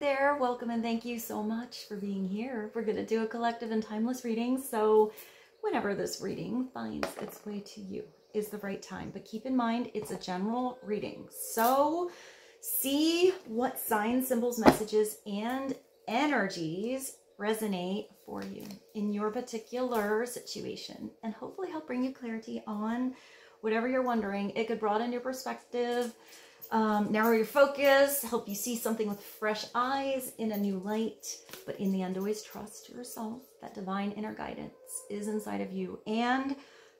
there. Welcome and thank you so much for being here. We're going to do a collective and timeless reading. So whenever this reading finds its way to you is the right time. But keep in mind, it's a general reading. So see what signs, symbols, messages, and energies resonate for you in your particular situation, and hopefully help bring you clarity on whatever you're wondering. It could broaden your perspective, narrow your focus, help you see something with fresh eyes in a new light. But in the end, always trust yourself. That divine inner guidance is inside of you, and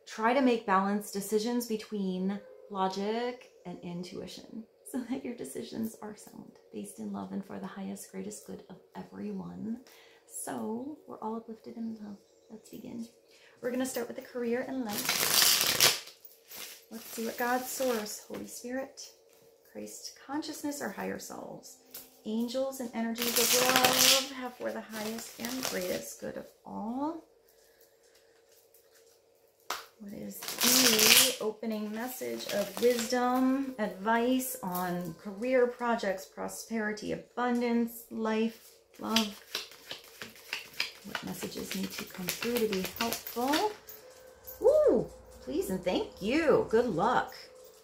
try to make balanced decisions between logic and intuition so that your decisions are sound, based in love, and for the highest, greatest good of everyone. So we're all uplifted in love. Let's begin. We're going to start with the career and life. Let's see what God's source, Holy Spirit, Christ consciousness, or higher selves, angels, and energies of love have for the highest and greatest good of all. What is the opening message of wisdom, advice on career, projects, prosperity, abundance, life, love? What messages need to come through to be helpful? Woo! Please and thank you. Good luck.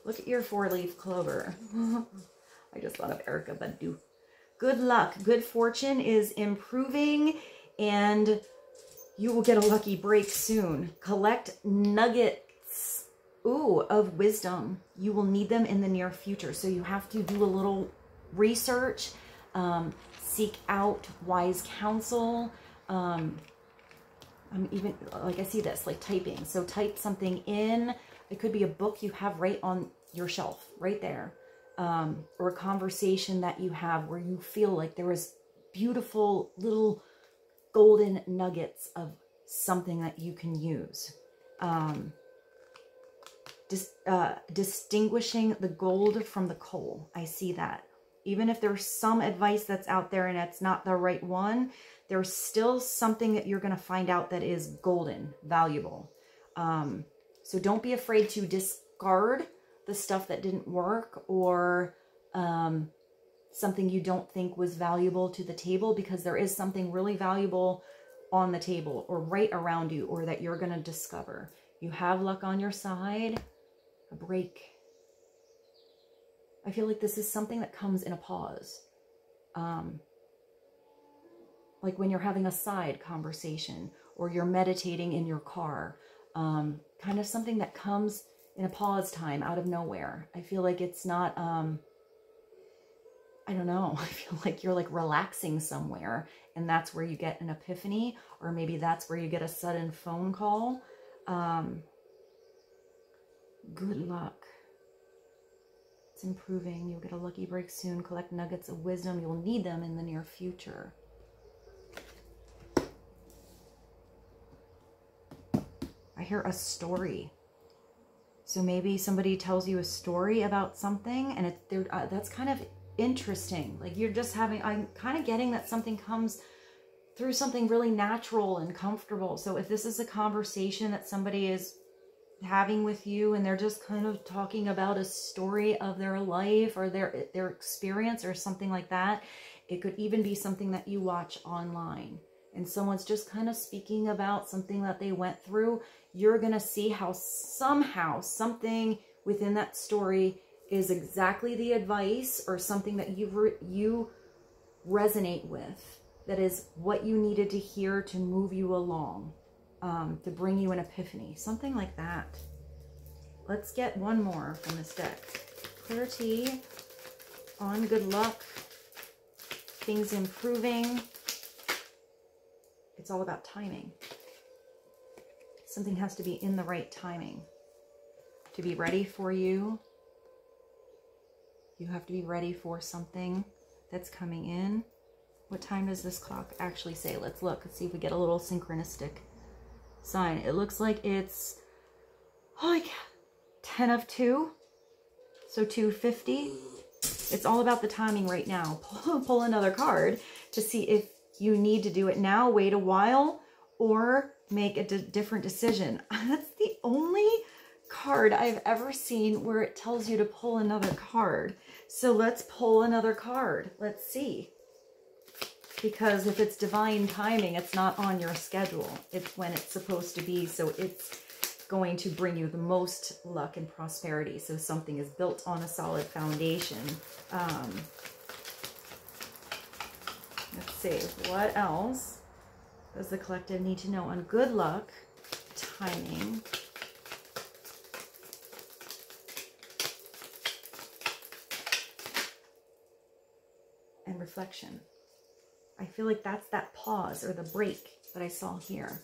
Look at your 4-leaf clover. I just thought of ERYKAH, BADU. Good luck. Good fortune is improving, and you will get a lucky break soon. Collect nuggets, of wisdom. You will need them in the near future. So you have to do a little research, seek out wise counsel. I'm even, like, I see this, like typing. So type something in. It could be a book you have right on your shelf, right there. Or a conversation that you have where you feel like there is beautiful little golden nuggets of something that you can use. Distinguishing the gold from the coal. I see that. Even if there's some advice that's out there and it's not the right one, there's still something that you're going to find out that is golden, valuable. So don't be afraid to discard the stuff that didn't work, or something you don't think was valuable to the table, because there is something really valuable on the table or right around you, or that you're going to discover. You have luck on your side. A break. I feel like this is something that comes in a pause. Like when you're having a side conversation, or you're meditating in your car. Kind of something that comes in a pause time out of nowhere. I feel like it's not, I don't know. I feel like you're like relaxing somewhere, and that's where you get an epiphany, or maybe that's where you get a sudden phone call. Good luck. It's improving. You'll get a lucky break soon. Collect nuggets of wisdom. You'll need them in the near future. I hear a story. So maybe somebody tells you a story about something, and that's kind of interesting. Like you're just having, I'm kind of getting that something comes through something really natural and comfortable. So if this is a conversation that somebody is having with you, and they're just kind of talking about a story of their life or their experience or something like that, it could even be something that you watch online, and someone's just kind of speaking about something that they went through. You're going to see how somehow something within that story is exactly the advice, or something that you resonate with, that is what you needed to hear to move you along, to bring you an epiphany, something like that. Let's get one more from this deck. Clarity on good luck, things improving. It's all about timing. Something has to be in the right timing to be ready for you. You have to be ready for something that's coming in. What time does this clock actually say? Let's look. Let's see if we get a little synchronistic sign. It looks like it's like 10 of 2. So 2:50. It's all about the timing right now. Pull another card to see if you need to do it now, wait a while, or make a different decision. That's the only card I've ever seen where it tells you to pull another card. So let's pull another card. Let's see. because if it's divine timing, it's not on your schedule. It's when it's supposed to be. So it's going to bring you the most luck and prosperity. So something is built on a solid foundation. Let's see, what else does the collective need to know on good luck, timing, and reflection? I feel like that's that pause or the break that I saw here.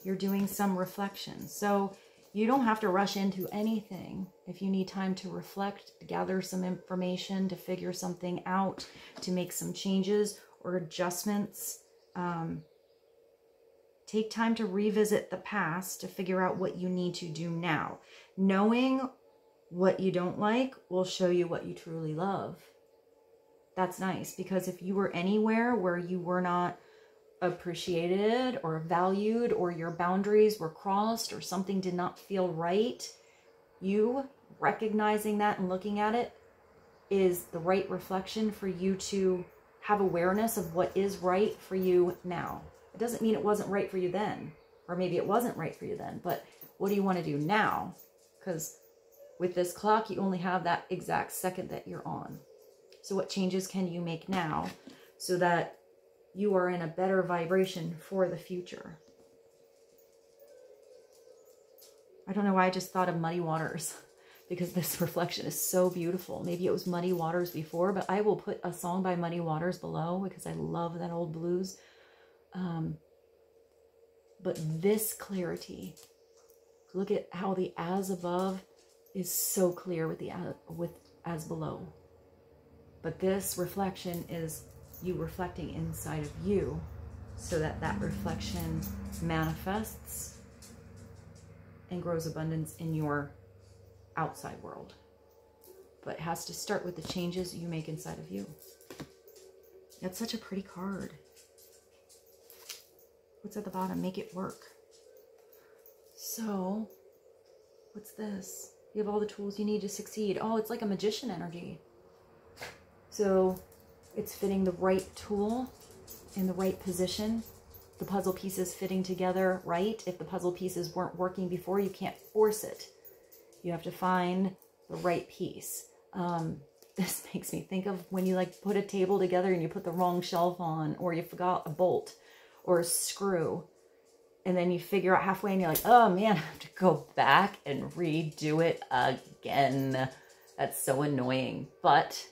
You're doing some reflection. So you don't have to rush into anything. If you need time to reflect, to gather some information, to figure something out, to make some changes or adjustments, take time to revisit the past to figure out what you need to do now. Knowing what you don't like will show you what you truly love. That's nice, because if you were anywhere where you were not appreciated or valued, or your boundaries were crossed, or something did not feel right, you recognizing that and looking at it is the right reflection for you to have awareness of what is right for you now. It doesn't mean it wasn't right for you then, or maybe it wasn't right for you then, but what do you want to do now? Because with this clock, you only have that exact second that you're on. So what changes can you make now so that you are in a better vibration for the future? I don't know why I just thought of Muddy Waters, because this reflection is so beautiful. Maybe it was Muddy Waters before, but I will put a song by Muddy Waters below because I love that old blues. But this clarity, look at how the as above is so clear with the as below. But this reflection is you reflecting inside of you so that that reflection manifests and grows abundance in your outside world. But it has to start with the changes you make inside of you. That's such a pretty card. What's at the bottom? Make it work. So, what's this? You have all the tools you need to succeed. Oh, it's like a magician energy. So it's fitting the right tool in the right position. The puzzle pieces fitting together right. If the puzzle pieces weren't working before, you can't force it. You have to find the right piece. This makes me think of when you like put a table together and you put the wrong shelf on, or you forgot a bolt or a screw. And then you figure out halfway and you're like, oh man, I have to go back and redo it again. That's so annoying. But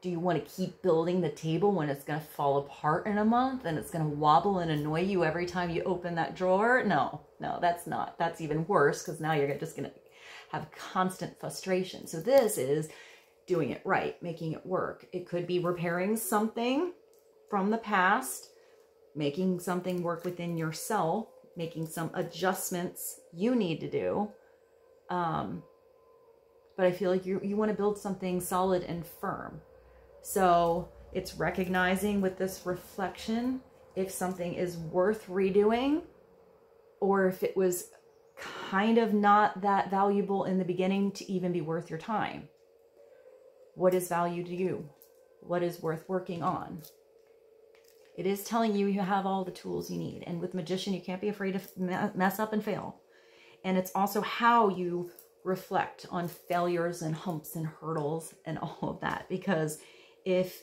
do you want to keep building the table when it's going to fall apart in a month and it's going to wobble and annoy you every time you open that drawer? No, that's not. That's even worse, because now you're just going to have constant frustration. So this is doing it right, making it work. It could be repairing something from the past, making something work within yourself, making some adjustments you need to do. But I feel like you want to build something solid and firm. So it's recognizing with this reflection if something is worth redoing, or if it was kind of not that valuable in the beginning to even be worth your time. What is value to you? What is worth working on? It is telling you you have all the tools you need. And with Magician, you can't be afraid to mess up and fail. And it's also how you reflect on failures and humps and hurdles and all of that. Because if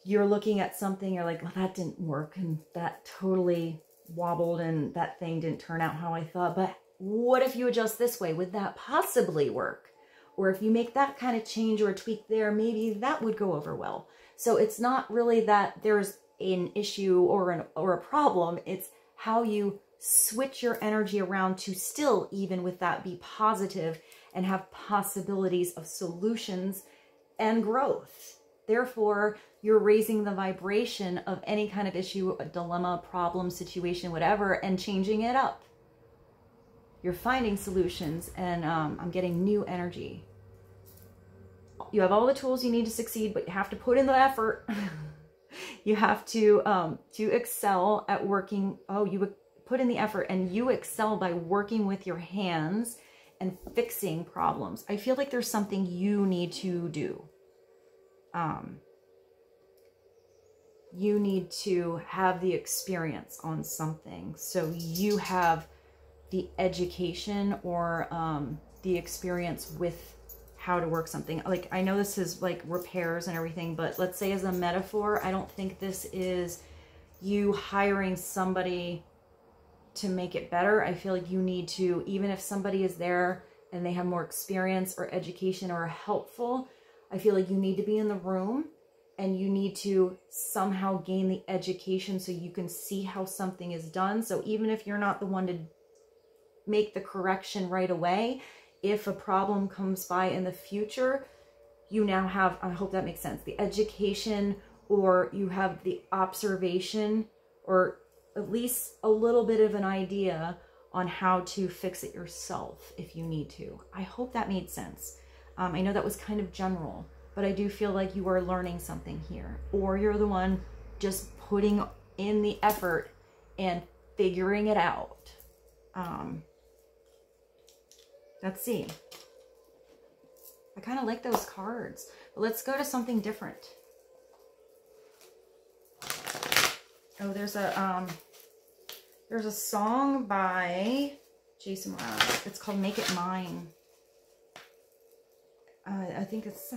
you're looking at something, you're like, well, that didn't work, and that totally wobbled, and that thing didn't turn out how I thought. But what if you adjust this way? Would that possibly work? Or if you make that kind of change or a tweak there, maybe that would go over well. So it's not really that there's an issue or a problem. It's how you switch your energy around to still, even with that, be positive and have possibilities of solutions and growth. Therefore, you're raising the vibration of any kind of issue, a dilemma, problem, situation, whatever, and changing it up. You're finding solutions, and I'm getting new energy. You have all the tools you need to succeed, but you have to put in the effort. You have to excel at working. Oh, you put in the effort, and you excel by working with your hands and fixing problems. I feel like there's something you need to do. you need to have the experience on something. So you have the education or the experience with how to work something. Like, I know this is like repairs and everything, but let's say as a metaphor, I don't think this is you hiring somebody to make it better. I feel like you need to, even if somebody is there and they have more experience or education or are helpful, I feel like you need to be in the room and you need to somehow gain the education so you can see how something is done. So even if you're not the one to make the correction right away, if a problem comes by in the future, you now have, I hope that makes sense, the education, or you have the observation, or at least a little bit of an idea on how to fix it yourself if you need to. I hope that made sense. I know that was kind of general, but I do feel like you are learning something here, or you're the one just putting in the effort and figuring it out. Let's see. I kind of like those cards, but let's go to something different. Oh, there's a song by Jason Mraz. It's called "Make It Mine." I think that's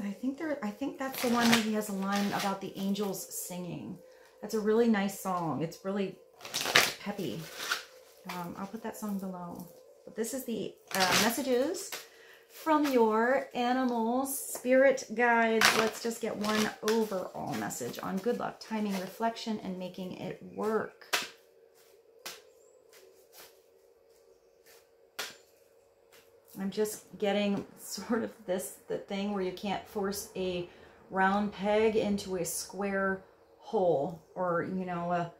the one where he has a line about the angels singing. That's a really nice song. It's really peppy. I'll put that song below. But this is the messages from your animals, spirit guides. Let's just get one overall message on good luck, timing, reflection, and making it work. I'm just getting sort of the thing where you can't force a round peg into a square hole, or, you know,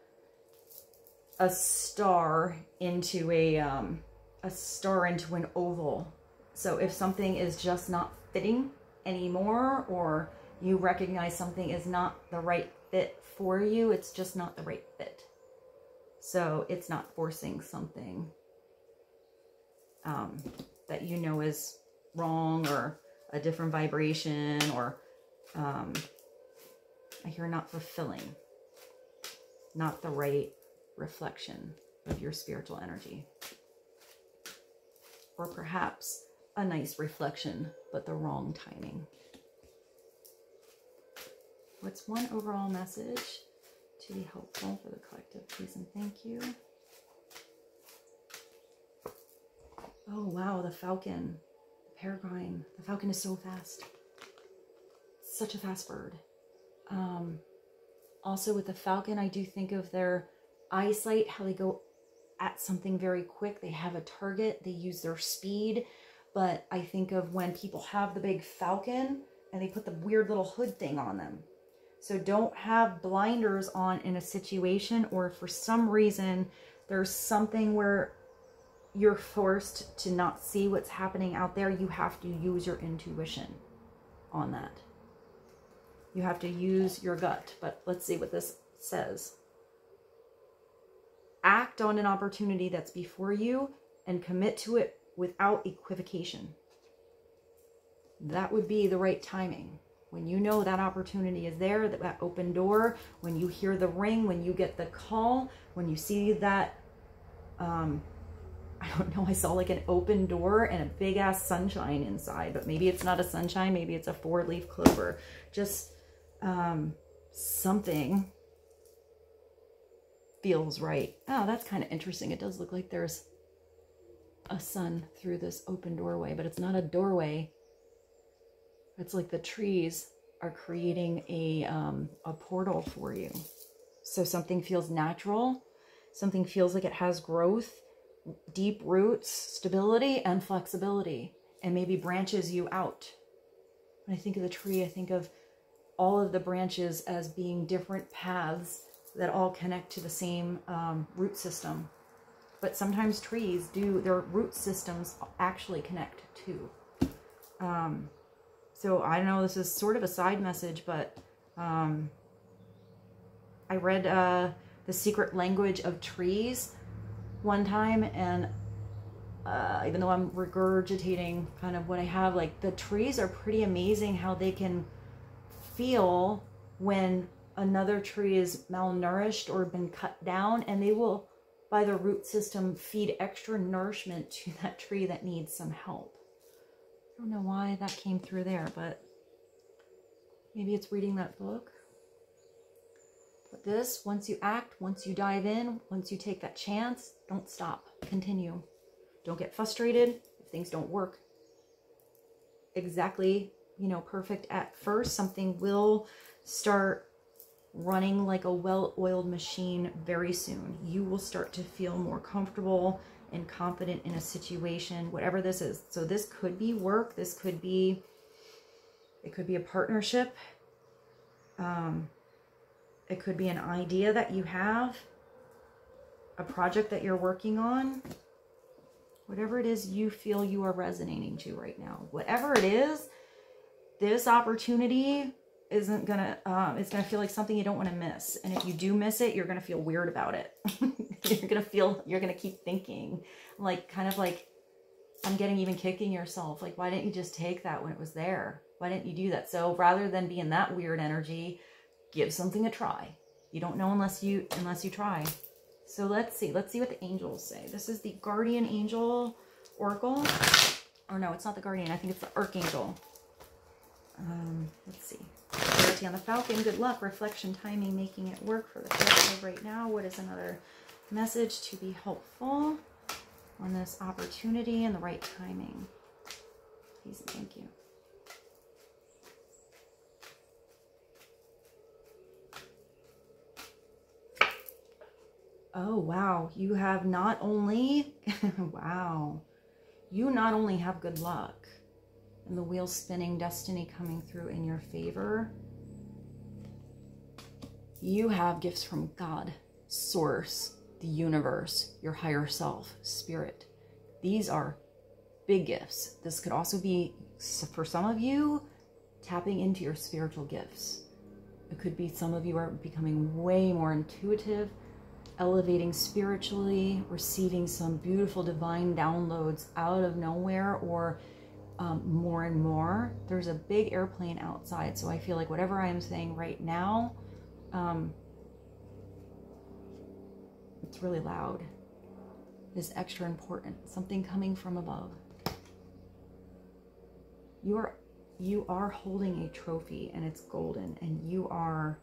a star into a star into an oval. So if something is just not fitting anymore, or you recognize something is not the right fit for you, it's just not the right fit. So it's not forcing something that you know is wrong, or a different vibration, or I hear not fulfilling, not the right reflection of your spiritual energy. Or perhaps a nice reflection, but the wrong timing. What's one overall message to be helpful for the collective, please and thank you? Oh, wow, the falcon, the peregrine. The falcon is so fast. Such a fast bird. Also with the falcon, I do think of their eyesight, how they go at something very quick. They have a target, they use their speed. But I think of when people have the big falcon and they put the weird little hood thing on them. So don't have blinders on in a situation, or for some reason there's something where you're forced to not see what's happening out there. You have to use your intuition on that. You have to use your gut. But let's see what this says. Act on an opportunity that's before you and commit to it without equivocation. That would be the right timing. When you know that opportunity is there, that open door, when you hear the ring, when you get the call, when you see that, I don't know, I saw like an open door and a big ass sunshine inside, but maybe it's not a sunshine, maybe it's a 4-leaf clover. Just something feels right. Oh, that's kind of interesting. It does look like there's a sun through this open doorway, but it's not a doorway. It's like the trees are creating a portal for you. So something feels natural. Something feels like it has growth, deep roots, stability, and flexibility, and maybe branches you out. When I think of the tree, I think of all of the branches as being different paths that all connect to the same root system. But sometimes trees do, their root systems actually connect too. So I know this is sort of a side message, but I read The Secret Language of Trees one time, and even though I'm regurgitating kind of what I have, like the trees are pretty amazing how they can feel when another tree is malnourished or been cut down, and they will, by the root system, feed extra nourishment to that tree that needs some help. I don't know why that came through there, but maybe it's reading that book. But this, once you act, once you dive in, once you take that chance, don't stop. Continue. Don't get frustrated if things don't work exactly, you know, perfect at first. Something will start running like a well-oiled machine very soon. You will start to feel more comfortable and confident in a situation, whatever this is. So this could be work. This could be, it could be a partnership. It could be an idea that you have, a project that you're working on, whatever it is you feel you are resonating to right now. Whatever it is, this opportunity isn't gonna, it's gonna feel like something you don't want to miss. And if you do miss it, you're gonna feel weird about it. You're gonna keep thinking, like, kind of like, I'm getting even kicking yourself. Like, why didn't you just take that when it was there? Why didn't you do that? So rather than be in that weird energy, give something a try. You don't know unless you try. So let's see what the angels say. This is the guardian angel oracle. Or no, it's not the guardian. I think it's the archangel. Let's see. Clarity on the falcon. Good luck. Reflection, timing, making it work for the collective right now. What is another message to be helpful on this opportunity and the right timing? Please and thank you. Oh, wow. You have not only, wow, you not only have good luck and the wheel spinning, destiny coming through in your favor, you have gifts from God, source, the universe, your higher self, spirit. These are big gifts. This could also be, for some of you, tapping into your spiritual gifts. It could be some of you are becoming way more intuitive, elevating spiritually, receiving some beautiful divine downloads out of nowhere, or more and more. There's a big airplane outside, so I feel like whatever I am saying right now, it's really loud. It's extra important. Something coming from above. You are holding a trophy, and it's golden, and you are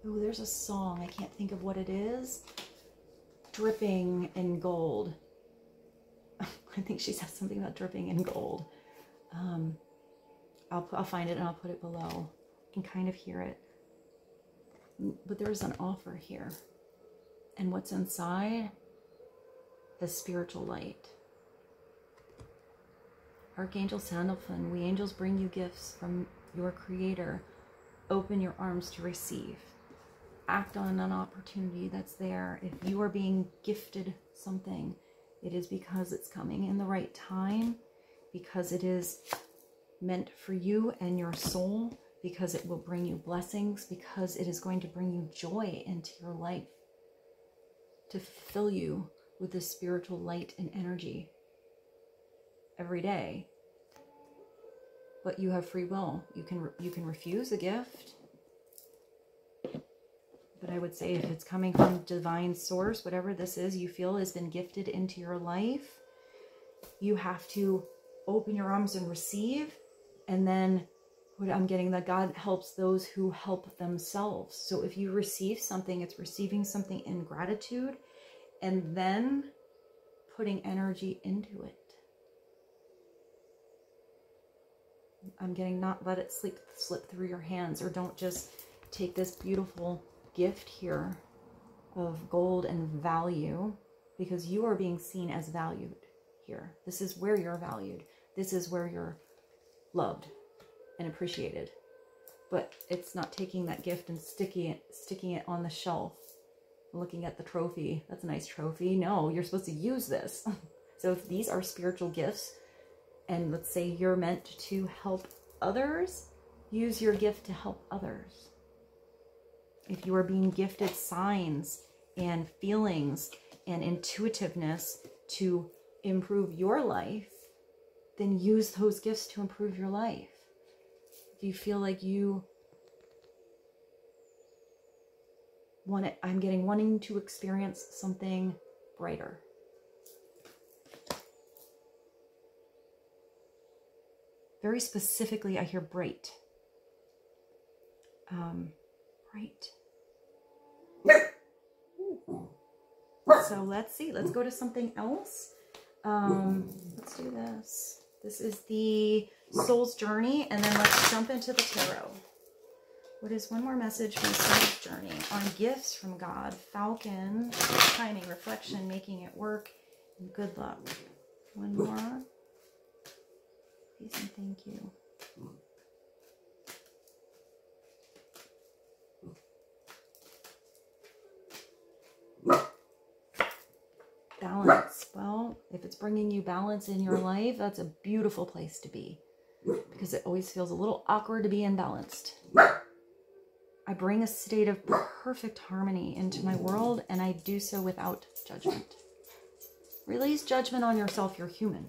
oh, there's a song. I can't think of what it is. Dripping in gold. I think she says something about dripping in gold. I'll find it and I'll put it below. You can kind of hear it. But there's an offer here. And what's inside? The spiritual light. Archangel Sandalphon, we angels bring you gifts from your creator. Open your arms to receive. Act on an opportunity that's there. If you are being gifted something, it is because it's coming in the right time, because it is meant for you and your soul, because it will bring you blessings, because it is going to bring you joy into your life, to fill you with this spiritual light and energy every day. But you have free will. You can refuse a gift. But I would say if it's coming from divine source, whatever this is you feel has been gifted into your life, you have to open your arms and receive. And then what I'm getting, that God helps those who help themselves. So if you receive something, it's receiving something in gratitude and then putting energy into it. I'm getting, not let it slip through your hands, or don't just take this beautiful gift here of gold and value, because you are being seen as valued here. This is where you're valued. This is where you're loved and appreciated. But it's not taking that gift and sticking it on the shelf, looking at the trophy. That's a nice trophy. No, you're supposed to use this. So if these are spiritual gifts, and let's say you're meant to help others, use your gift to help others. If you are being gifted signs and feelings and intuitiveness to improve your life, then use those gifts to improve your life. If you feel like you I'm getting wanting to experience something brighter. Very specifically, I hear bright. Bright. So let's see. Let's go to something else. Let's do this. This is the Soul's Journey, and then let's jump into the tarot. What is one more message from the Soul's Journey on gifts from God? Falcon, timing, reflection, making it work, and good luck. One more. Peace and thank you. Balance. Well, if it's bringing you balance in your life, that's a beautiful place to be, because it always feels a little awkward to be imbalanced. I bring a state of perfect harmony into my world, and I do so without judgment. Release judgment on yourself. You're human.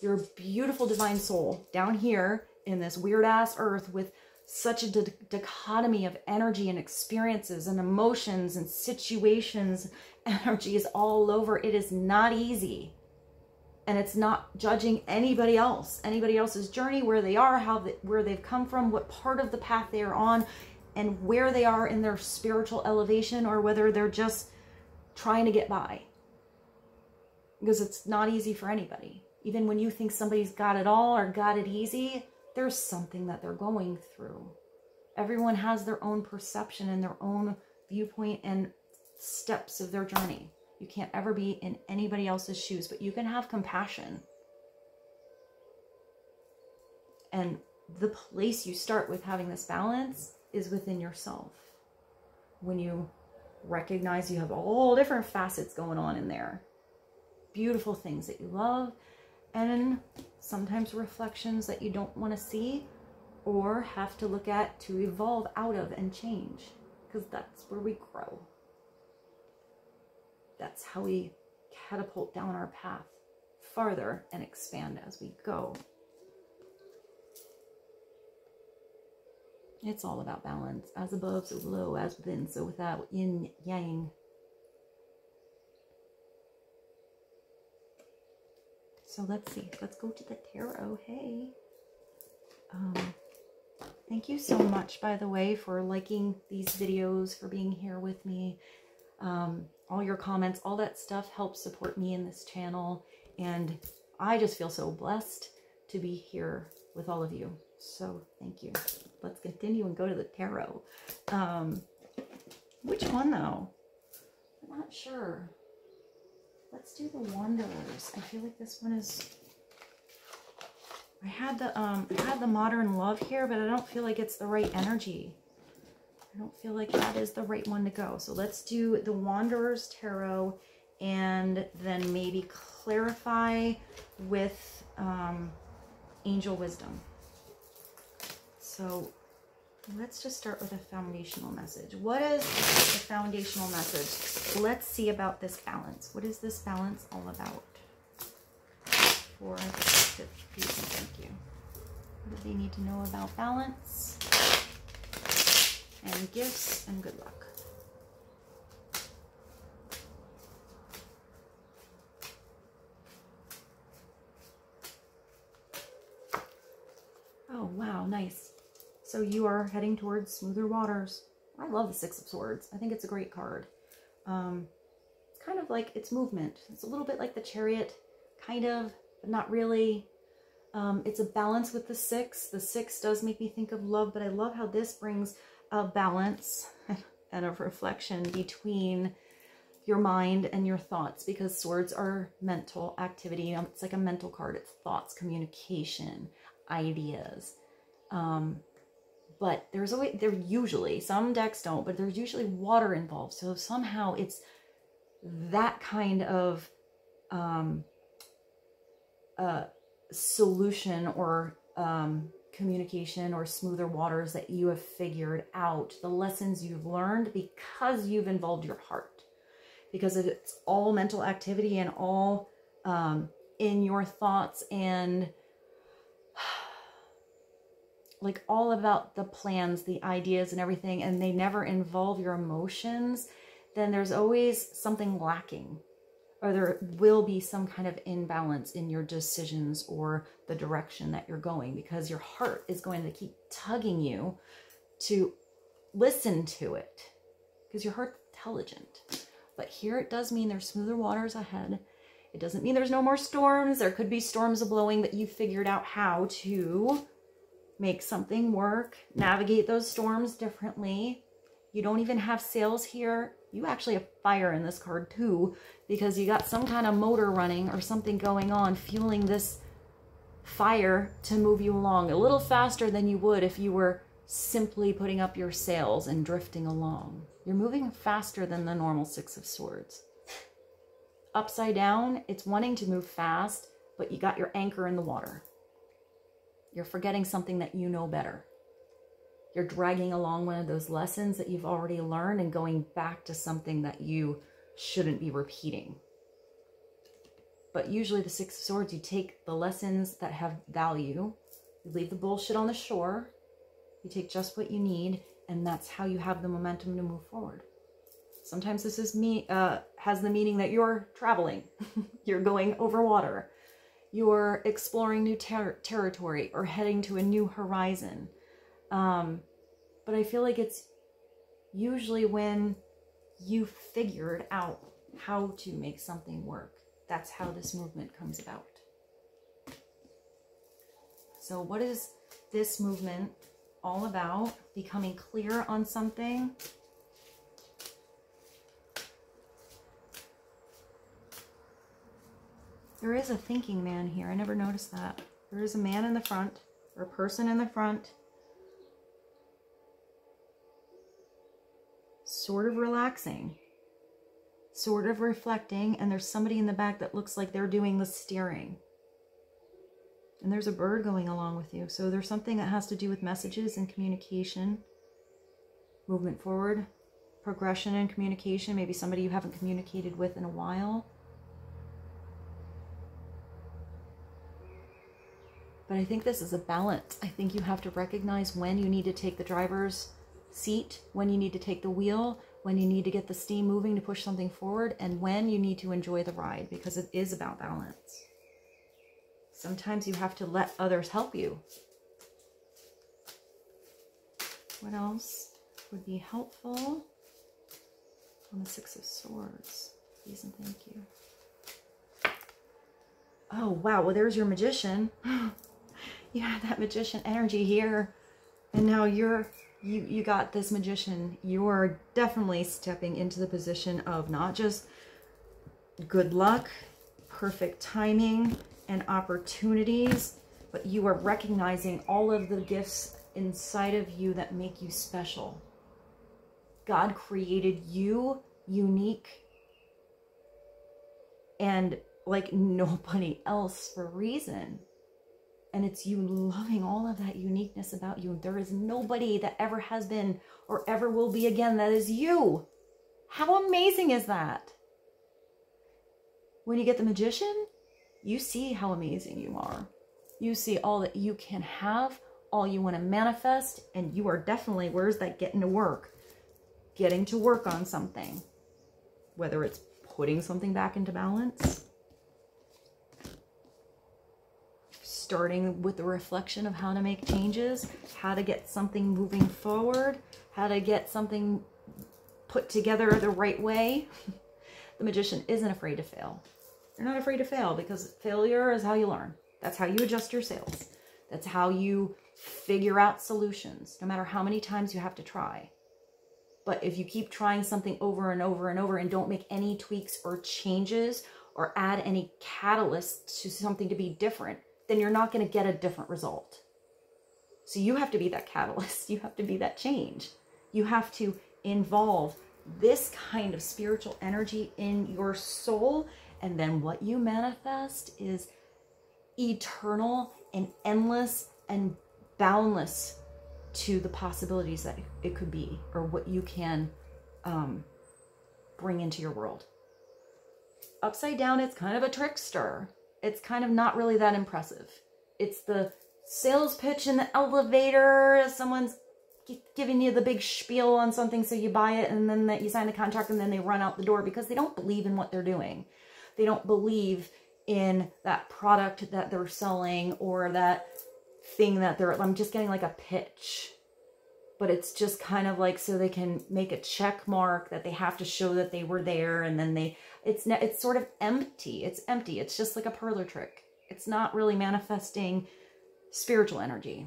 You're a beautiful divine soul down here in this weird ass earth with such a dichotomy of energy and experiences and emotions and situations. Energy is all over. It is not easy. And it's not judging anybody else's journey, where they are, where they've come from, what part of the path they are on, and where they are in their spiritual elevation, or whether they're just trying to get by. Because it's not easy for anybody. Even when you think somebody's got it all or got it easy, there's something that they're going through. Everyone has their own perception and their own viewpoint and steps of their journey. You can't ever be in anybody else's shoes, but you can have compassion. And the place you start with having this balance is within yourself. When you recognize you have all different facets going on in there. Beautiful things that you love, and sometimes reflections that you don't want to see or have to look at to evolve out of and change, because that's where we grow. That's how we catapult down our path farther and expand as we go. It's all about balance. As above, so below, as within, so without, yin, yang. So let's see. Let's go to the tarot. Hey. Thank you so much, by the way, for liking these videos, for being here with me. All your comments, all that stuff helps support me in this channel. And I just feel so blessed to be here with all of you. So thank you. Let's continue and go to the tarot. Which one though? I'm not sure. Let's do the Wanderers. I feel like this one is... I had the Modern Love here, but I don't feel like it's the right energy. I don't feel like that is the right one to go. So let's do the Wanderers Tarot, and then maybe clarify with Angel Wisdom. So let's just start with a foundational message. What is the foundational message? Let's see about this balance. What is this balance all about? For the collective, please and thank you. What do they need to know about balance? And gifts and good luck. Oh, wow, nice. So you are heading towards smoother waters. I love the Six of Swords. I think it's a great card. It's kind of like it's movement. It's a little bit like the Chariot, kind of, but not really. It's a balance with the Six. The Six does make me think of love, but I love how this brings a balance and a reflection between your mind and your thoughts, because swords are mental activity. It's like a mental card. It's thoughts, communication, ideas. But there's always, usually, some decks don't, but there's usually water involved. So somehow it's that kind of solution or communication or smoother waters that you have figured out, the lessons you've learned because you've involved your heart, because it's all mental activity and all in your thoughts and like all about the plans, the ideas and everything, and they never involve your emotions, then there's always something lacking, or there will be some kind of imbalance in your decisions or the direction that you're going, because your heart is going to keep tugging you to listen to it, because your heart's intelligent. But here it does mean there's smoother waters ahead. It doesn't mean there's no more storms. There could be storms blowing, but you figured out how to make something work, navigate those storms differently. You don't even have sails here. You actually have fire in this card too, because you got some kind of motor running or something going on, fueling this fire to move you along a little faster than you would if you were simply putting up your sails and drifting along. You're moving faster than the normal Six of Swords. Upside down, it's wanting to move fast, but you got your anchor in the water. You're forgetting something that you know better. You're dragging along one of those lessons that you've already learned and going back to something that you shouldn't be repeating. But usually the Six of Swords, you take the lessons that have value, you leave the bullshit on the shore, you take just what you need, and that's how you have the momentum to move forward. Sometimes this is has the meaning that you're traveling, you're going over water, you're exploring new territory or heading to a new horizon. But I feel like it's usually when you figured out how to make something work. That's how this movement comes about. So what is this movement all about? Becoming clear on something. There is a thinking man here. I never noticed that. There is a man in the front, or a person in the front, sort of relaxing, sort of reflecting, and there's somebody in the back that looks like they're doing the steering. And there's a bird going along with you. So there's something that has to do with messages and communication, movement forward, progression and communication, maybe somebody you haven't communicated with in a while. But I think this is a balance. I think you have to recognize when you need to take the driver's seat, when you need to take the wheel, when you need to get the steam moving to push something forward, and when you need to enjoy the ride, because it is about balance. Sometimes you have to let others help you. What else would be helpful on the Six of Swords? Please and thank you. Oh, wow. Well, there's your magician. You had that magician energy here, and now you got this magician. You're definitely stepping into the position of not just good luck, perfect timing, and opportunities, but you are recognizing all of the gifts inside of you that make you special. God created you unique and like nobody else for a reason. And it's you loving all of that uniqueness about you. There is nobody that ever has been or ever will be again that is you. How amazing is that? When you get the magician, you see how amazing you are. You see all that you can have, all you want to manifest, and you are definitely, where's that getting to work? Getting to work on something. Whether it's putting something back into balance, starting with the reflection of how to make changes, how to get something moving forward, how to get something put together the right way. The magician isn't afraid to fail. They're not afraid to fail, because failure is how you learn. That's how you adjust your sails. That's how you figure out solutions, no matter how many times you have to try. But if you keep trying something over and over and over and don't make any tweaks or changes or add any catalysts to something to be different, then you're not going to get a different result. So you have to be that catalyst. You have to be that change. You have to involve this kind of spiritual energy in your soul. And then what you manifest is eternal and endless and boundless to the possibilities that it could be, or what you can bring into your world. Upside down, it's kind of a trickster. It's kind of not really that impressive. It's the sales pitch in the elevator. Someone's giving you the big spiel on something, so you buy it, and then you sign the contract, and then they run out the door because they don't believe in what they're doing. They don't believe in that product that they're selling or that thing that I'm just getting like a pitch. But it's just kind of like so they can make a check mark that they have to show that they were there, and then it's sort of empty. It's empty. It's just like a parlor trick. It's not really manifesting spiritual energy.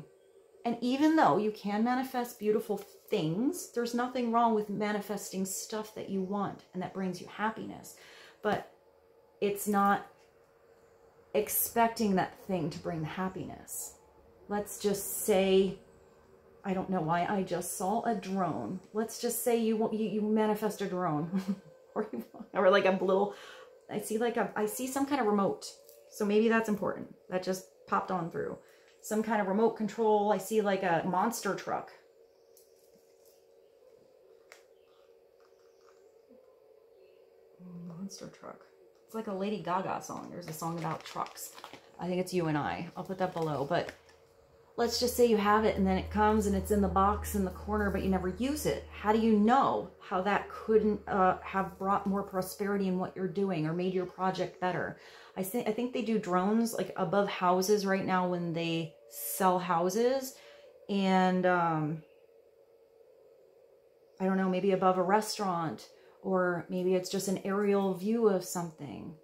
And even though you can manifest beautiful things, there's nothing wrong with manifesting stuff that you want and that brings you happiness. But it's not expecting that thing to bring the happiness. Let's just say, I don't know why I just saw a drone. Let's just say you manifest a drone or like a little, I see some kind of remote. So maybe that's important. That just popped on through. Some kind of remote control. I see like a monster truck. Monster truck. It's like a Lady Gaga song. There's a song about trucks. I think it's You and I. I'll put that below. But let's just say you have it and then it comes and it's in the box in the corner, but you never use it. How do you know how that couldn't have brought more prosperity in what you're doing or made your project better? I think they do drones like above houses right now when they sell houses, and I don't know, maybe above a restaurant, or maybe it's just an aerial view of something.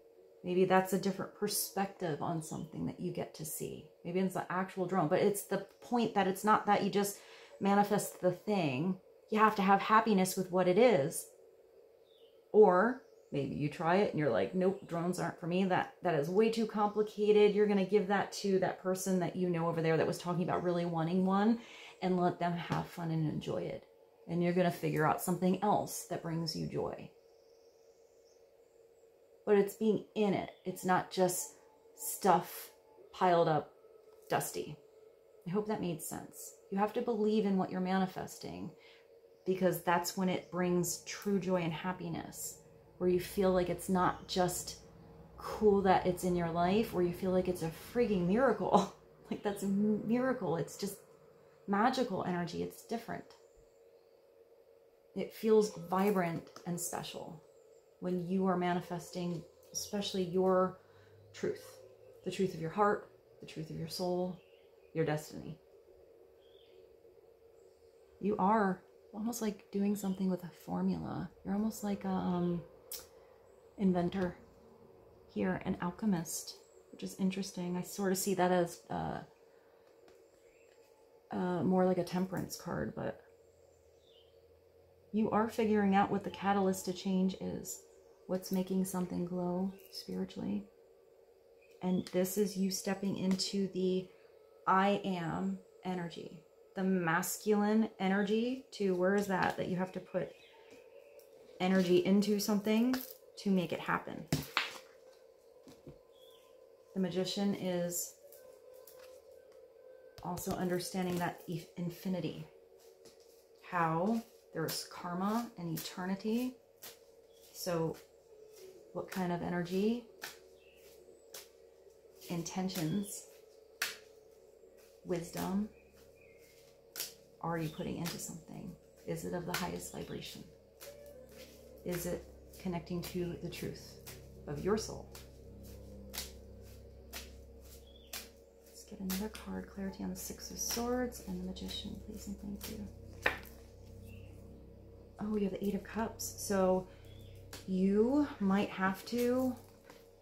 Maybe that's a different perspective on something that you get to see. Maybe it's an actual drone, but it's the point that it's not that you just manifest the thing. You have to have happiness with what it is. Or maybe you try it and you're like, nope, drones aren't for me. That is way too complicated. You're going to give that to that person that you know over there that was talking about really wanting one, and let them have fun and enjoy it. And you're going to figure out something else that brings you joy. But it's being in it. It's not just stuff piled up dusty. I hope that made sense. You have to believe in what you're manifesting, because that's when it brings true joy and happiness, where you feel like it's not just cool that it's in your life, where you feel like it's a freaking miracle. Like that's a miracle. It's just magical energy. It's different. It feels vibrant and special when you are manifesting, especially your truth, the truth of your heart, the truth of your soul, your destiny. You are almost like doing something with a formula. You're almost like a inventor here, an alchemist, which is interesting. I sort of see that as more like a temperance card, but you are figuring out what the catalyst to change is. What's making something glow spiritually. And this is you stepping into the I am energy. The masculine energy to, where is that? That you have to put energy into something to make it happen. The magician is also understanding that infinity. How there's karma and eternity. So what kind of energy, intentions, wisdom are you putting into something? Is it of the highest vibration? Is it connecting to the truth of your soul? Let's get another card. Clarity on the Six of Swords and the Magician, please and thank you. Oh, you have the Eight of Cups. So you might have to,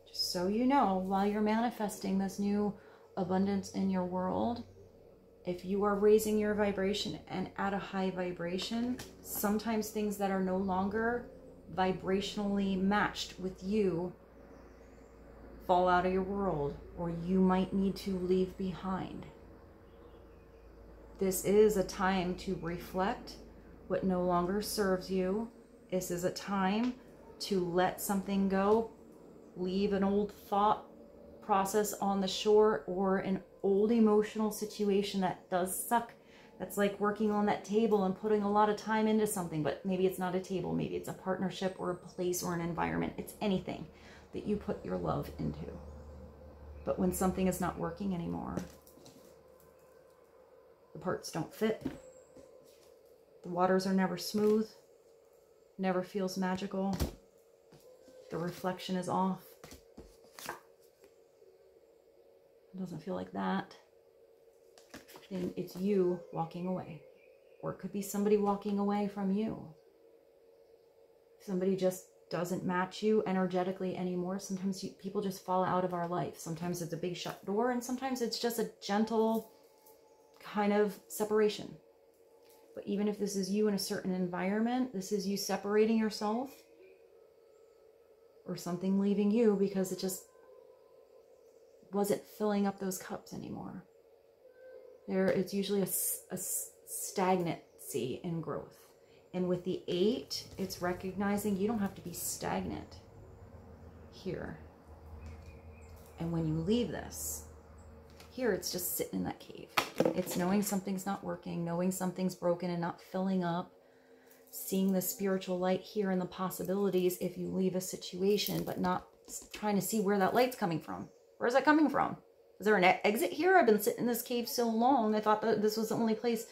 just so you know, while you're manifesting this new abundance in your world, if you are raising your vibration and at a high vibration, sometimes things that are no longer vibrationally matched with you fall out of your world, or you might need to leave behind. This is a time to reflect what no longer serves you. This is a time to let something go, leave an old thought process on the shore, or an old emotional situation that does suck. That's like working on that table and putting a lot of time into something, but maybe it's not a table, maybe it's a partnership or a place or an environment. It's anything that you put your love into. But when something is not working anymore, The parts don't fit. The waters are never smooth. Never feels magical. The reflection is off. It doesn't feel like that. Then it's you walking away. Or it could be somebody walking away from you. Somebody just doesn't match you energetically anymore. Sometimes people just fall out of our life. Sometimes it's a big shut door, and sometimes it's just a gentle kind of separation. But even if this is you in a certain environment, this is you separating yourself, or something leaving you because it just wasn't filling up those cups anymore. It's usually a stagnancy in growth. And with the 8, it's recognizing you don't have to be stagnant here. And when you leave this, here it's just sitting in that cave. It's knowing something's not working, knowing something's broken and not filling up, seeing the spiritual light here and the possibilities if you leave a situation, but not trying to see where that light's coming from. Where's that coming from? Is there an exit here? I've been sitting in this cave so long, I thought that this was the only place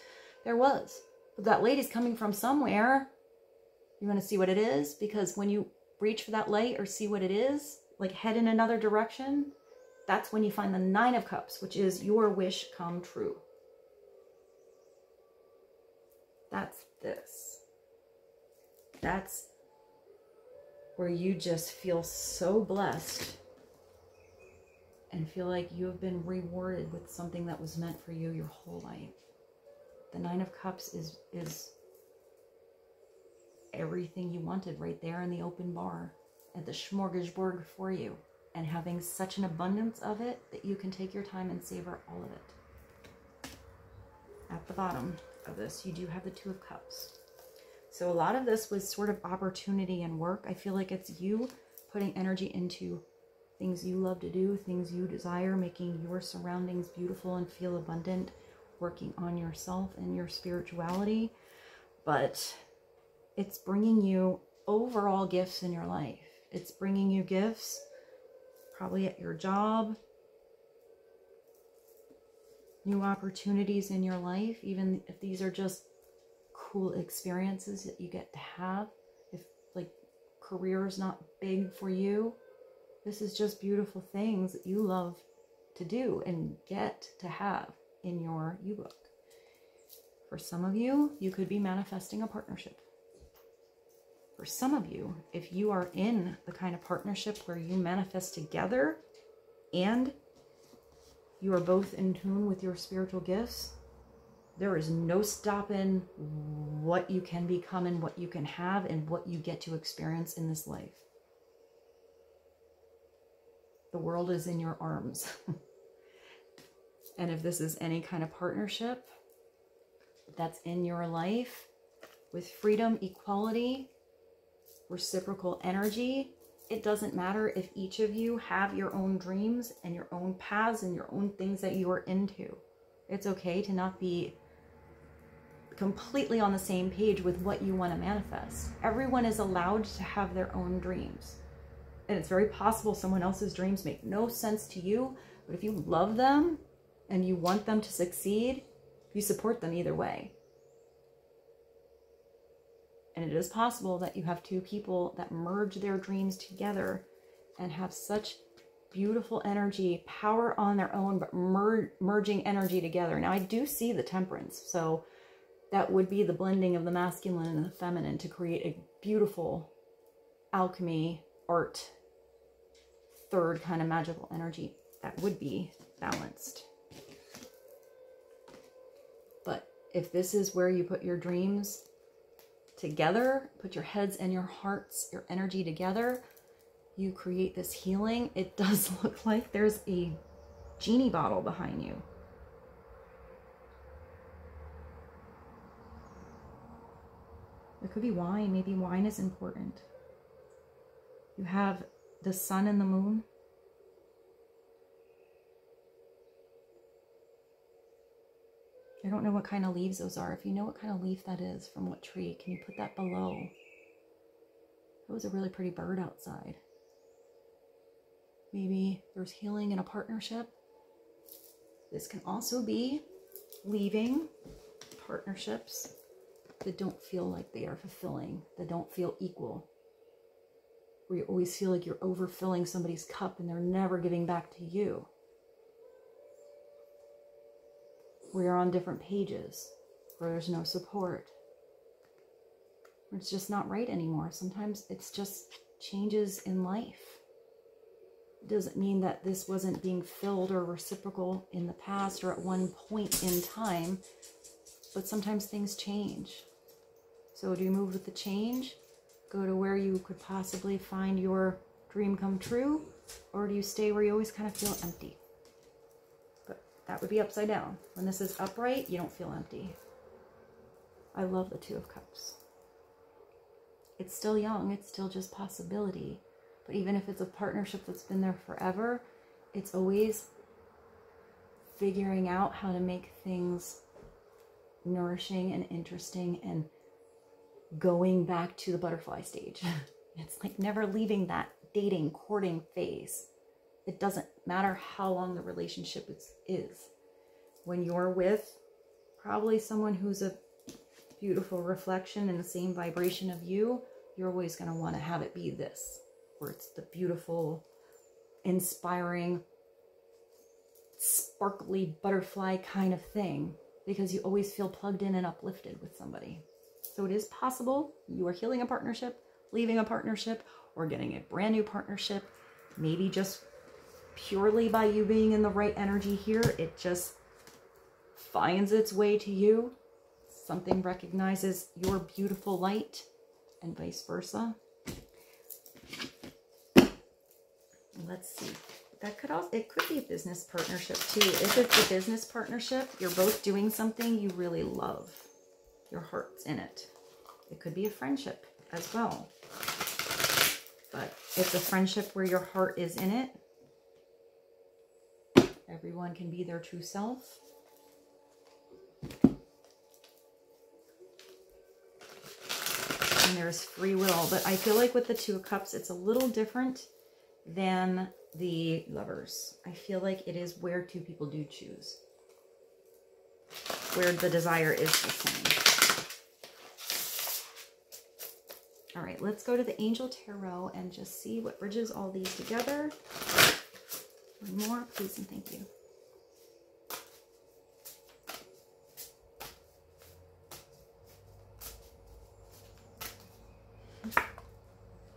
there was. But that light is coming from somewhere. You want to see what it is? Because when you reach for that light or see what it is, like head in another direction, that's when you find the 9 of Cups, which is your wish come true. That's this. That's where you just feel so blessed and feel like you have been rewarded with something that was meant for you your whole life. The 9 of Cups is everything you wanted right there in the open bar at the smorgasbord for you, and having such an abundance of it that you can take your time and savor all of it. At the bottom of this, you do have the 2 of Cups. So a lot of this was sort of opportunity and work. I feel like it's you putting energy into things you love to do, things you desire, making your surroundings beautiful and feel abundant, working on yourself and your spirituality. But it's bringing you overall gifts in your life. It's bringing you gifts probably at your job, new opportunities in your life, even if these are just cool experiences that you get to have. If like career is not big for you, this is just beautiful things that you love to do and get to have in your U-book. For some of you, you could be manifesting a partnership. For some of you, if you are in the kind of partnership where you manifest together and you are both in tune with your spiritual gifts, there is no stopping what you can become and what you can have and what you get to experience in this life. The world is in your arms. And if this is any kind of partnership that's in your life with freedom, equality, reciprocal energy, it doesn't matter if each of you have your own dreams and your own paths and your own things that you are into. It's okay to not be completely on the same page with what you want to manifest. Everyone is allowed to have their own dreams. And it's very possible someone else's dreams make no sense to you, but if you love them and you want them to succeed, you support them either way. And it is possible that you have 2 people that merge their dreams together and have such beautiful energy, power on their own, but merging energy together. Now, I do see the Temperance, so that would be the blending of the masculine and the feminine to create a beautiful alchemy, art, third kind of magical energy that would be balanced. But if this is where you put your dreams together, put your heads and your hearts, your energy together, you create this healing. It does look like there's a genie bottle behind you. There could be wine. Maybe wine is important. You have the sun and the moon. I don't know what kind of leaves those are. If you know what kind of leaf that is, from what tree, can you put that below? That was a really pretty bird outside. Maybe there's healing in a partnership. This can also be leaving partnerships that don't feel like they are fulfilling, that don't feel equal, where you always feel like you're overfilling somebody's cup and they're never giving back to you, where you're on different pages, where there's no support, where it's just not right anymore. Sometimes it's just changes in life. It doesn't mean that this wasn't being filled or reciprocal in the past or at one point in time, but sometimes things change. So do you move with the change? Go to where you could possibly find your dream come true? Or do you stay where you always kind of feel empty? But that would be upside down. When this is upright, you don't feel empty. I love the Two of Cups. It's still young. It's still just possibility. But even if it's a partnership that's been there forever, it's always figuring out how to make things nourishing and interesting and going back to the butterfly stage. It's like never leaving that dating, courting phase. It doesn't matter how long the relationship is. When you're with probably someone who's a beautiful reflection in the same vibration of you, you're always going to want to have it be this, where it's the beautiful, inspiring, sparkly butterfly kind of thing, because you always feel plugged in and uplifted with somebody. So it is possible you are healing a partnership, leaving a partnership, or getting a brand new partnership. Maybe just purely by you being in the right energy here, it just finds its way to you. Something recognizes your beautiful light and vice versa. Let's see. That could also, it could be a business partnership too. If it's a business partnership, you're both doing something you really love. Your heart's in it. It could be a friendship as well. But it's a friendship where your heart is in it. Everyone can be their true self. And there's free will. But I feel like with the Two of Cups, it's a little different than the Lovers. I feel like it is where two people do choose, where the desire is the same. All right, let's go to the Angel Tarot and just see what bridges all these together. One more, please and thank you.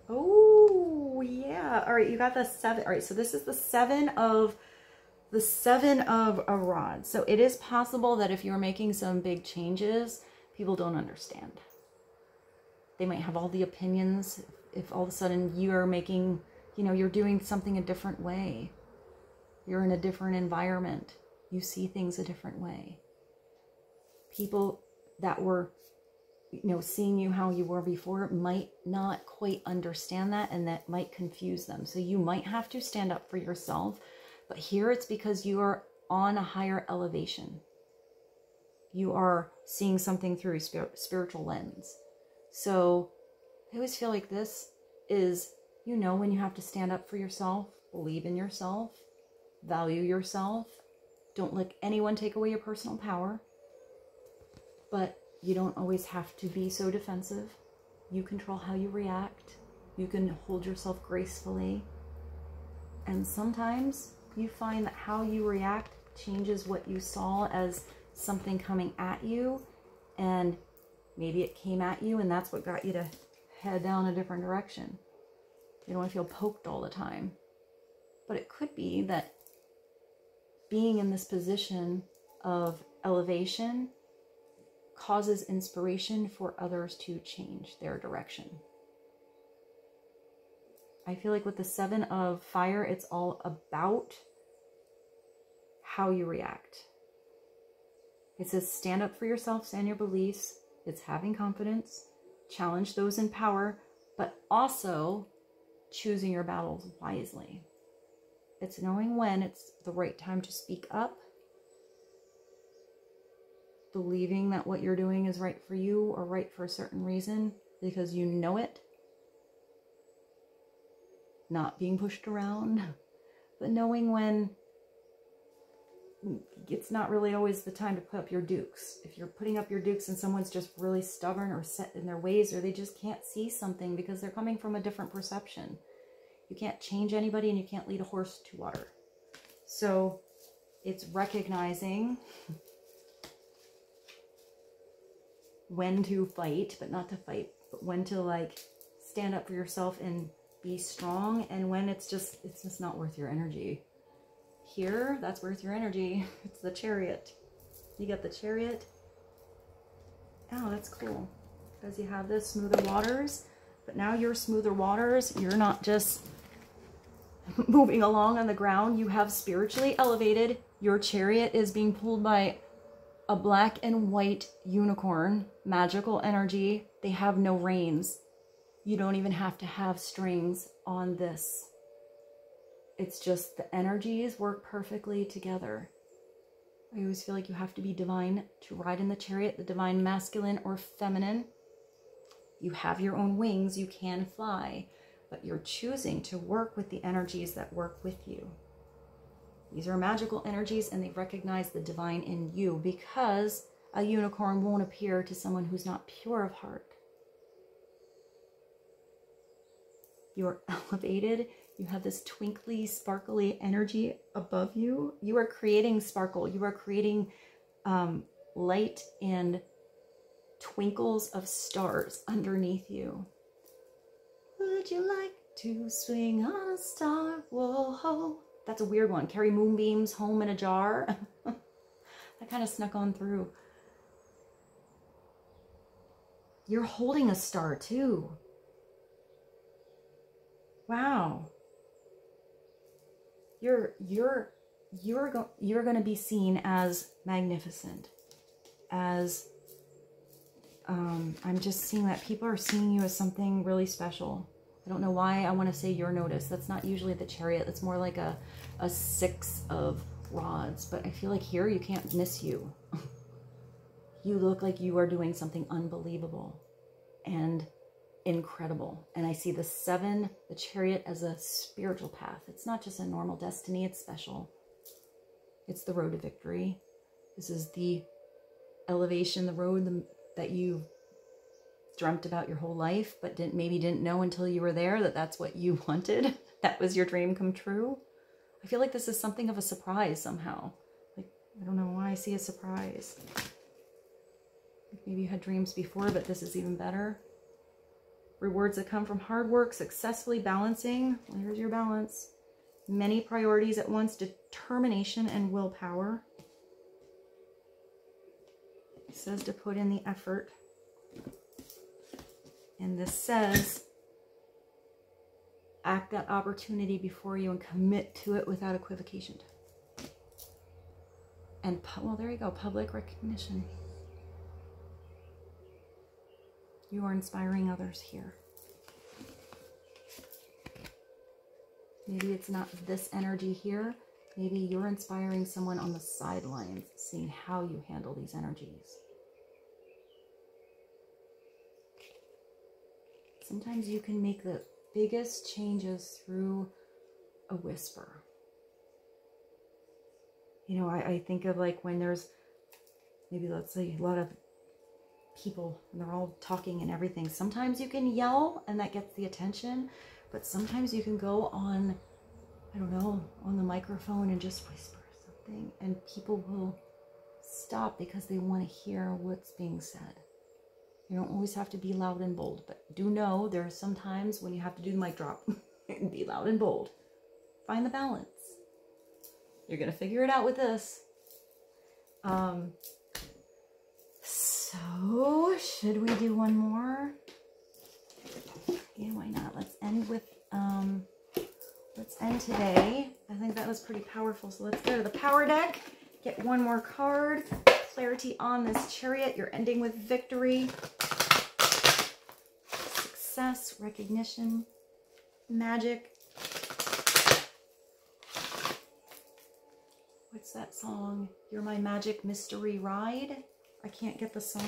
Oh, yeah. All right, you got the 7. All right, so this is the 7 of a rod. So it is possible that if you're making some big changes, people don't understand. They might have all the opinions. If all of a sudden you're making, you know, you're doing something a different way. You're in a different environment. You see things a different way. People that were, you know, seeing you how you were before might not quite understand that, and that might confuse them. So you might have to stand up for yourself. But here it's because you are on a higher elevation. You are seeing something through a spiritual lens. So I always feel like this is, you know, when you have to stand up for yourself, believe in yourself, value yourself. Don't let anyone take away your personal power. But you don't always have to be so defensive. You control how you react. You can hold yourself gracefully. And sometimes you find that how you react changes what you saw as something coming at you. And maybe it came at you and that's what got you to head down a different direction. You don't want to feel poked all the time. But it could be that being in this position of elevation causes inspiration for others to change their direction. I feel like with the 7 of fire, it's all about how you react. It says stand up for yourself, stand your beliefs. It's having confidence, challenge those in power, but also choosing your battles wisely. It's knowing when it's the right time to speak up, believing that what you're doing is right for you or right for a certain reason because you know it. Not being pushed around, but knowing when it's not really always the time to put up your dukes. If you're putting up your dukes and someone's just really stubborn or set in their ways, or they just can't see something because they're coming from a different perception. You can't change anybody and you can't lead a horse to water. So it's recognizing when to fight, but not to fight, but when to like stand up for yourself and be strong, and when it's just not worth your energy. Here, that's worth your energy. It's the Chariot. You got the Chariot. Oh, that's cool. Because you have this smoother waters, but now your smoother waters, you're not just moving along on the ground. You have spiritually elevated. Your Chariot is being pulled by a black and white unicorn, magical energy. They have no reins. You don't even have to have strings on this. It's just the energies work perfectly together. I always feel like you have to be divine to ride in the Chariot, the divine masculine or feminine. You have your own wings, you can fly, but you're choosing to work with the energies that work with you. These are magical energies, and they recognize the divine in you, because a unicorn won't appear to someone who's not pure of heart. You're elevated. You have this twinkly, sparkly energy above you. You are creating sparkle. You are creating light and twinkles of stars underneath you. Would you like to swing on a star? Whoa. That's a weird one. Carry moonbeams home in a jar. That kind of snuck on through. You're holding a star too. Wow. You're going to be seen as magnificent. As I'm just seeing that people are seeing you as something really special. I don't know why I want to say your notice. That's not usually the Chariot. That's more like a 6 of rods. But I feel like here you can't miss you. You look like you are doing something unbelievable and incredible. And I see the 7, the Chariot, as a spiritual path. It's not just a normal destiny. It's special. It's the road to victory. This is the elevation, the road that you dreamt about your whole life, but maybe didn't know until you were there that that's what you wanted. That was your dream come true. I feel like this is something of a surprise somehow. Like, I don't know why I see a surprise. Maybe you had dreams before, but this is even better. Rewards that come from hard work, successfully balancing. Well, here's your balance. Many priorities at once, determination and willpower. It says to put in the effort. And this says, act that opportunity before you and commit to it without equivocation. And, well, there you go, public recognition. You are inspiring others here. Maybe it's not this energy here. Maybe you're inspiring someone on the sidelines, seeing how you handle these energies. Sometimes you can make the biggest changes through a whisper. You know, I think of like when there's maybe, let's say, a lot of people and they're all talking and everything. Sometimes you can yell and that gets the attention, but sometimes you can go on, I don't know, on the microphone and just whisper something, and people will stop because they want to hear what's being said. You don't always have to be loud and bold, but do know there are some times when you have to do the mic drop and be loud and bold. Find the balance. You're going to figure it out with this. So, should we do one more? Yeah, why not? Let's end with, let's end today. I think that was pretty powerful. So let's go to the power deck. Get one more card. Clarity on this Chariot. You're ending with victory. Success, recognition, magic. What's that song? You're My Magic Mystery Ride? I can't get the song.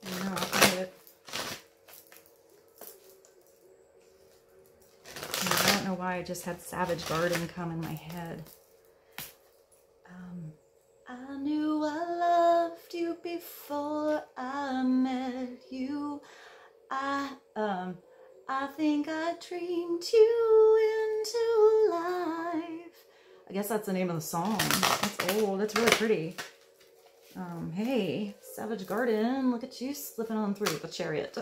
I don't know, I'll find it. why I just had Savage Garden come in my head. I knew I loved you before I met you. I think I dreamed you into life. I guess that's the name of the song. That's old. That's really pretty. Hey, Savage Garden, look at you slipping on through the Chariot.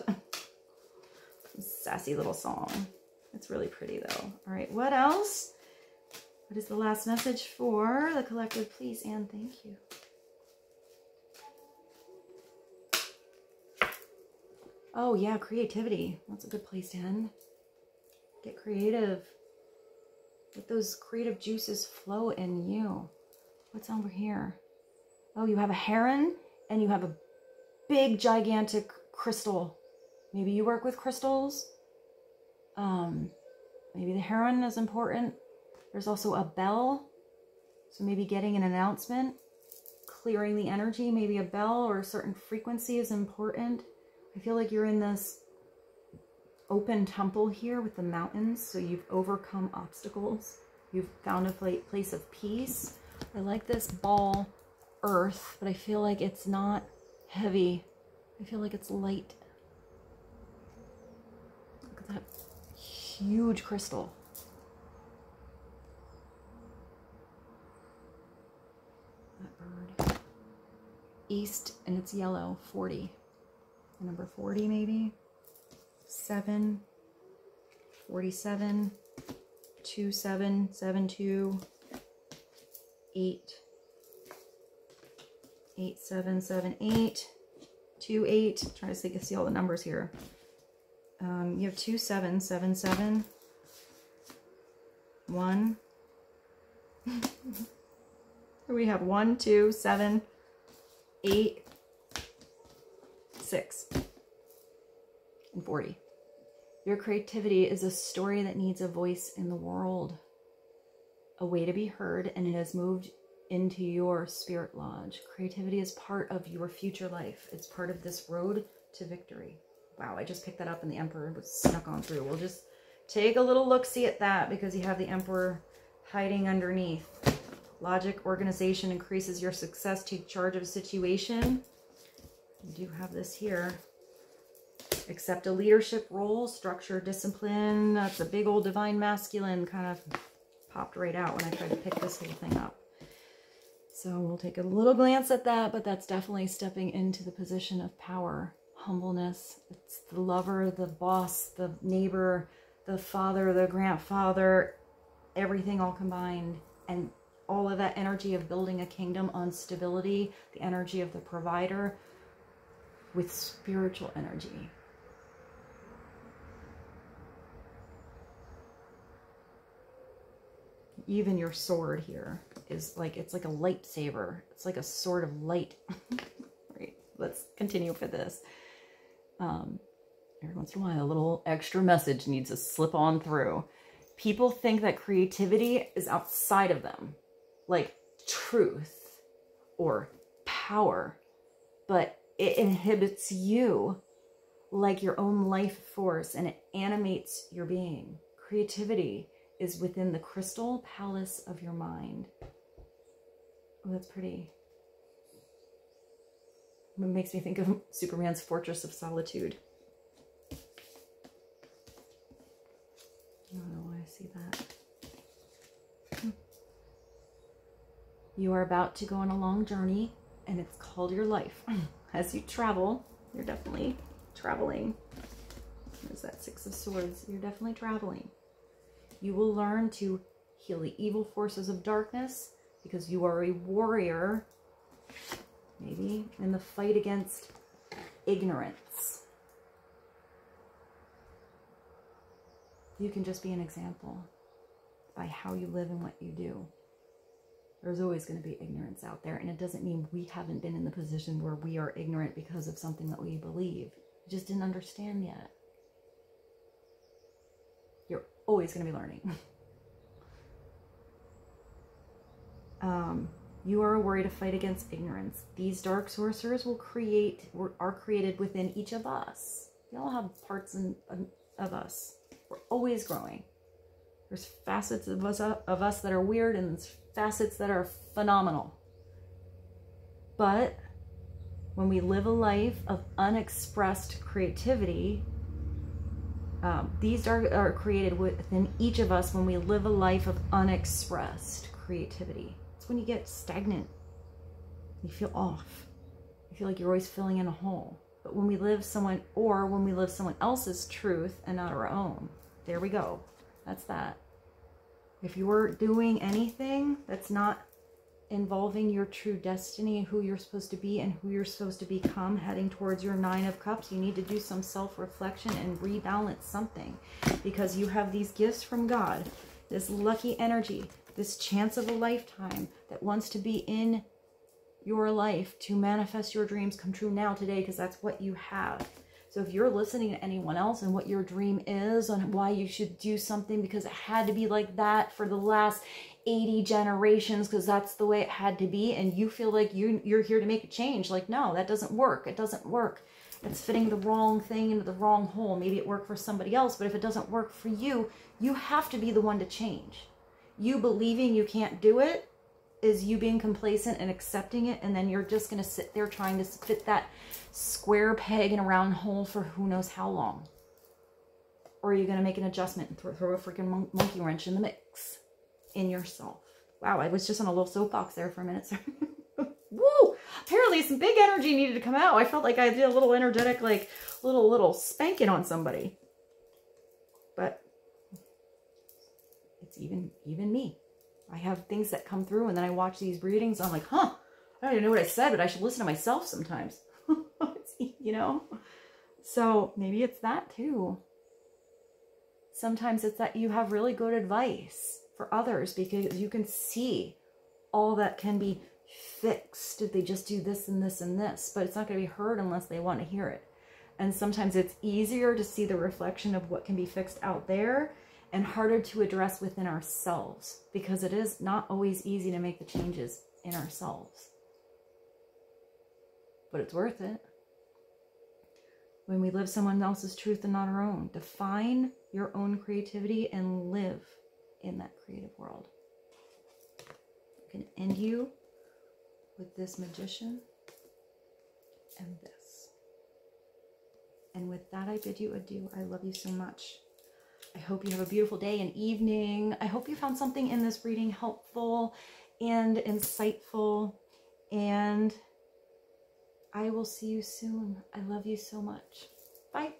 Sassy little song. It's really pretty though. All right, what else? What is the last message for the collective, please and thank you? Oh yeah, creativity. That's a good place to end. Get creative. Let those creative juices flow in you. What's over here? Oh, you have a heron and you have a big, gigantic crystal. Maybe you work with crystals. Maybe the heron is important. There's also a bell. So maybe getting an announcement, clearing the energy, maybe a bell or a certain frequency is important. I feel like you're in this open temple here with the mountains. So you've overcome obstacles. You've found a place of peace. I like this ball earth, but I feel like it's not heavy. I feel like it's light. Look at that huge crystal. That bird. East, and it's yellow. 40. The number 40 maybe. 7. 47. 27. 72. 8. 8, 7, 7, 8. 2, 8. I'm trying to see all the numbers here. You have 2, 7, 7, 7. 1. We have 1, 2, 7, 8, 6, and 40. Your creativity is a story that needs a voice in the world, a way to be heard, and it has moved into your spirit lodge. Creativity is part of your future life. It's part of this road to victory. Wow, I just picked that up and the Emperor was snuck on through. We'll just take a little look-see at that because you have the Emperor hiding underneath. Logic, organization increases your success. Take charge of a situation. You do have this here. Accept a leadership role, structure, discipline. That's a big old divine masculine kind of popped right out when I tried to pick this whole thing up. So we'll take a little glance at that, but that's definitely stepping into the position of power, humbleness. It's the lover, the boss, the neighbor, the father, the grandfather, everything all combined. And all of that energy of building a kingdom on stability, the energy of the provider with spiritual energy. Even your sword here is like, it's like a lightsaber. It's like a sword of light. Right, let's continue for this. Every once in a while, a little extra message needs to slip on through. People think that creativity is outside of them, like truth or power, but it inhibits you like your own life force, and it animates your being. Creativity is within the crystal palace of your mind. Oh, that's pretty. It makes me think of Superman's Fortress of Solitude. I don't know why I see that. You are about to go on a long journey, and it's called your life. As you travel, you're definitely traveling. There's that 6 of Swords. You're definitely traveling. You will learn to heal the evil forces of darkness because you are a warrior, maybe, in the fight against ignorance. You can just be an example by how you live and what you do. There's always going to be ignorance out there, and it doesn't mean we haven't been in the position where we are ignorant because of something that we believe. We just didn't understand yet. You're always going to be learning. You are a warrior to fight against ignorance. These dark sorcerers are created within each of us. We all have parts of us. We're always growing. There's facets of us that are weird and there's facets that are phenomenal. But when we live a life of unexpressed creativity, these are created within each of us when we live a life of unexpressed creativity. It's when you get stagnant. You feel off. You feel like you're always filling in a hole. But when we live someone else's truth and not our own, there we go. That's that. If you're doing anything that's not involving your true destiny, who you're supposed to be and who you're supposed to become, heading towards your 9 of Cups, you need to do some self-reflection and rebalance something, because you have these gifts from God, this lucky energy, this chance of a lifetime that wants to be in your life to manifest your dreams come true now, today, because that's what you have. So if you're listening to anyone else and what your dream is and why you should do something because it had to be like that for the last 80 generations because that's the way it had to be, and you feel like you're here to make a change, like, no, that doesn't work. It doesn't work. It's fitting the wrong thing into the wrong hole. Maybe it worked for somebody else, but if it doesn't work for you, you have to be the one to change. You believing you can't do it is you being complacent and accepting it, and then you're just going to sit there trying to fit that square peg in a round hole for who knows how long. Or are you going to make an adjustment and throw a freaking monkey wrench in the mix in yourself? Wow, I was just on a little soapbox there for a minute. Woo! Apparently some big energy needed to come out. I felt like I did a little energetic, like little spanking on somebody. But it's even me. I have things that come through, and then I watch these readings. I'm like, huh, I don't even know what I said, but I should listen to myself sometimes. You know? So maybe it's that too. Sometimes it's that you have really good advice for others because you can see all that can be fixed if they just do this and this and this, but it's not going to be heard unless they want to hear it. And sometimes it's easier to see the reflection of what can be fixed out there and harder to address within ourselves, because it is not always easy to make the changes in ourselves. But it's worth it. When we live someone else's truth and not our own, define your own creativity and live in that creative world. I can end you with this Magician and this. And with that, I bid you adieu. I love you so much. I hope you have a beautiful day and evening. I hope you found something in this reading helpful and insightful. And I will see you soon. I love you so much. Bye.